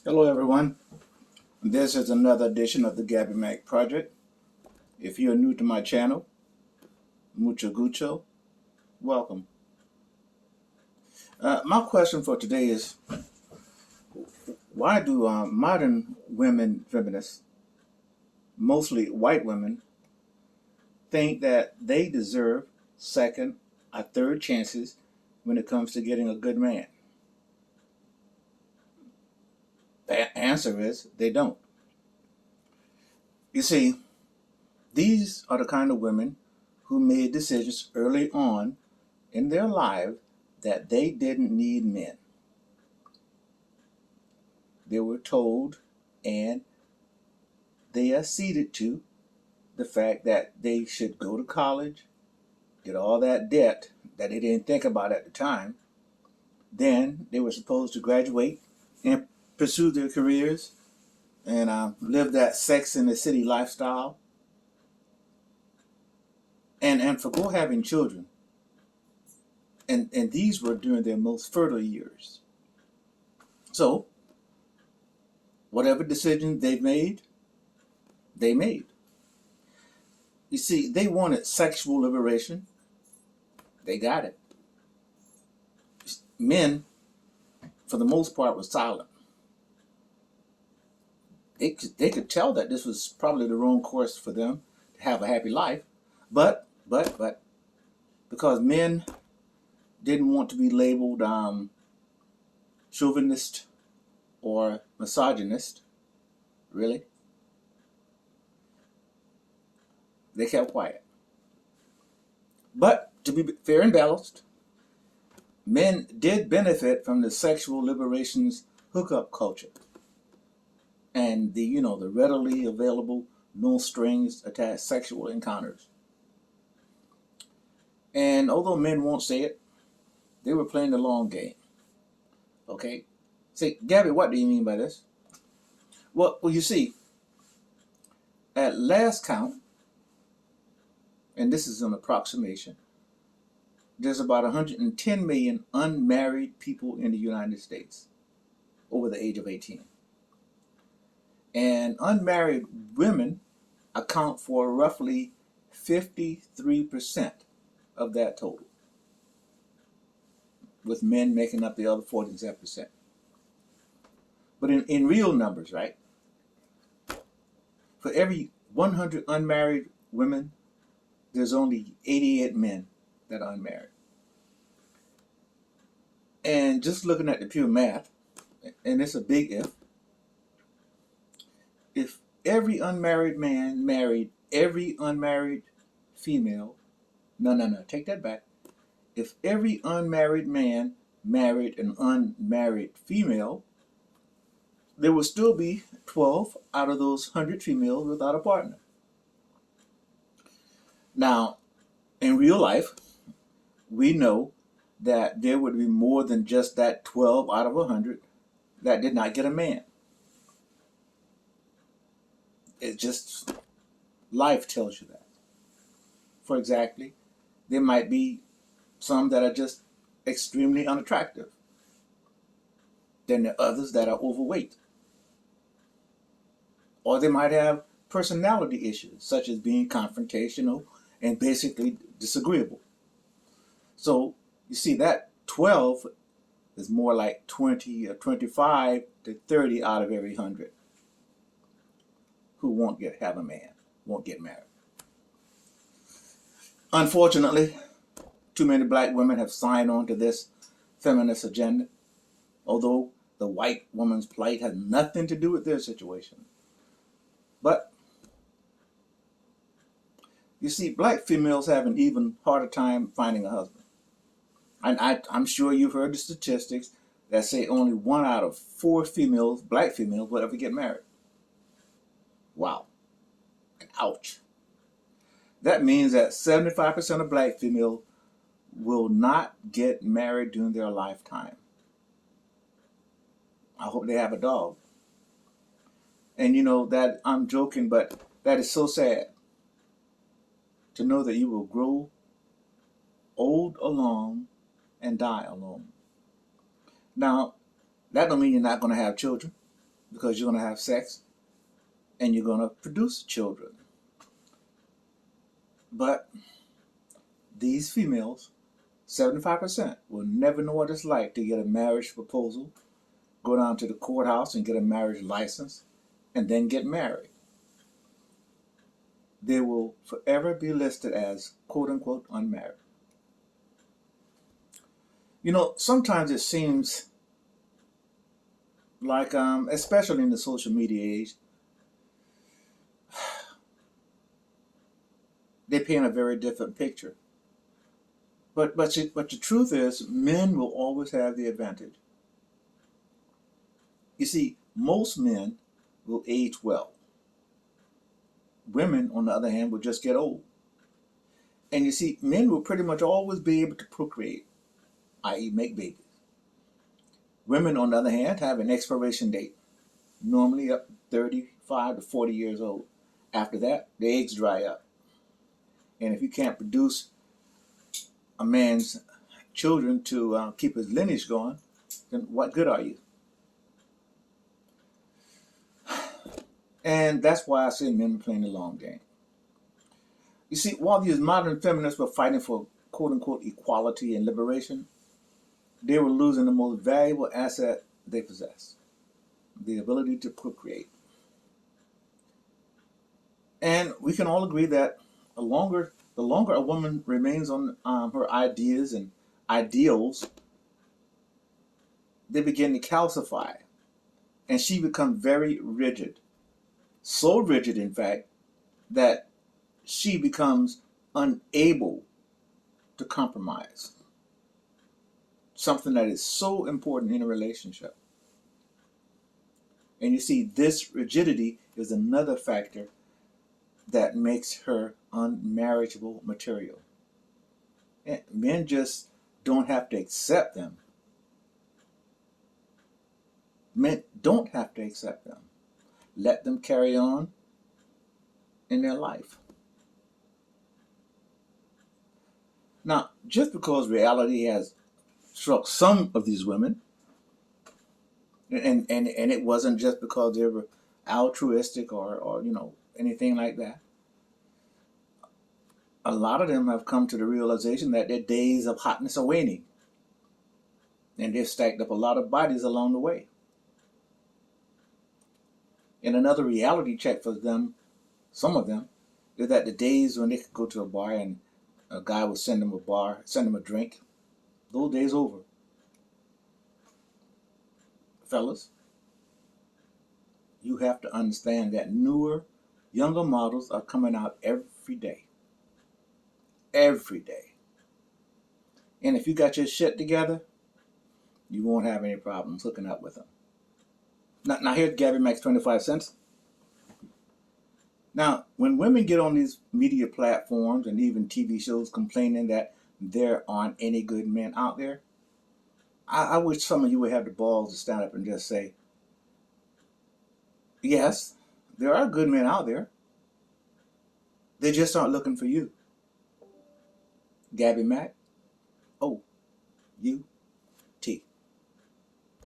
Hello, everyone. This is another edition of the Gabby Mac Project. If you're new to my channel, mucho gucho, welcome. My question for today is, why do modern women feminists, mostly white women, think that they deserve second or third chances when it comes to getting a good man? The answer is they don't. You see, these are the kind of women who made decisions early on in their lives that they didn't need men. They were told and they acceded to the fact that they should go to college, get all that debt that they didn't think about at the time. Then they were supposed to graduate and pursue their careers and live that Sex in the City lifestyle and forgo having children. And these were during their most fertile years. So whatever decision they made. You see, they wanted sexual liberation. They got it. Men, for the most part, were silent. They could tell that this was probably the wrong course for them to have a happy life, but because men didn't want to be labeled chauvinist or misogynist, really, they kept quiet. But to be fair and balanced, men did benefit from the sexual liberation's hookup culture and the readily available, no strings attached sexual encounters. And although men won't say it, they were playing the long game. Okay? Say, Gabby, what do you mean by this? Well, you see, at last count, and this is an approximation, there's about 110 million unmarried people in the United States over the age of 18. And unmarried women account for roughly 53% of that total, with men making up the other 47%. But in real numbers, right? For every 100 unmarried women, there's only 88 men that are unmarried. And just looking at the pure math, and it's a big if every unmarried man married every unmarried female, no, take that back. If every unmarried man married an unmarried female, there would still be 12 out of those 100 females without a partner. Now, in real life, we know that there would be more than just that 12 out of 100 that did not get a man. It's just life tells you that. For exactly, there might be some that are just extremely unattractive. Then there are others that are overweight. Or they might have personality issues, such as being confrontational and basically disagreeable. So you see that 12 is more like 20 or 25 to 30 out of every 100 who won't have a man, won't get married. Unfortunately, too many black women have signed on to this feminist agenda, although the white woman's plight has nothing to do with their situation. But you see, black females have an even harder time finding a husband. And I'm sure you've heard the statistics that say only 1 out of 4 females, black females, will ever get married. Wow. And ouch. That means that 75% of black females will not get married during their lifetime. I hope they have a dog. And that I'm joking, but that is so sad to know that you will grow old alone and die alone. Now, that don't mean you're not going to have children. because you're going to have sex and you're going to produce children. But these females, 75%, will never know what it's like to get a marriage proposal, go down to the courthouse and get a marriage license, and then get married. They will forever be listed as quote unquote unmarried. You know, sometimes it seems like, especially in the social media age, they paint a very different picture. But the truth is, men will always have the advantage. You see, most men will age well. Women, on the other hand, will just get old. And you see, men will pretty much always be able to procreate, i.e. make babies. Women, on the other hand, have an expiration date, normally up 35 to 40 years old. After that, the eggs dry up. And if you can't produce a man's children to keep his lineage going, then what good are you? And that's why I say men are playing the long game. You see, while these modern feminists were fighting for quote-unquote equality and liberation, they were losing the most valuable asset they possess, the ability to procreate. And we can all agree that the longer a woman remains on her ideas and ideals, they begin to calcify, and she becomes very rigid. So rigid, in fact, that she becomes unable to compromise. Something that is so important in a relationship. And you see, this rigidity is another factor that makes her unmarriageable material. And men just don't have to accept them. Men don't have to accept them. Let them carry on in their life. Now, just because reality has struck some of these women, and it wasn't just because they were altruistic or you know, anything like that. A lot of them have come to the realization that their days of hotness are waning. And they've stacked up a lot of bodies along the way. And another reality check for them, some of them, is that the days when they could go to a bar and a guy would send them a drink, those days over. Fellas, you have to understand that newer, younger models are coming out every day. Every day. And if you got your shit together, you won't have any problems hooking up with them. Now here's Gabby Max 25 cents. Now, when women get on these media platforms and even TV shows complaining that there aren't any good men out there, I wish some of you would have the balls to stand up and just say, yes, there are good men out there. They just aren't looking for you. Gabby Mack, oh, you.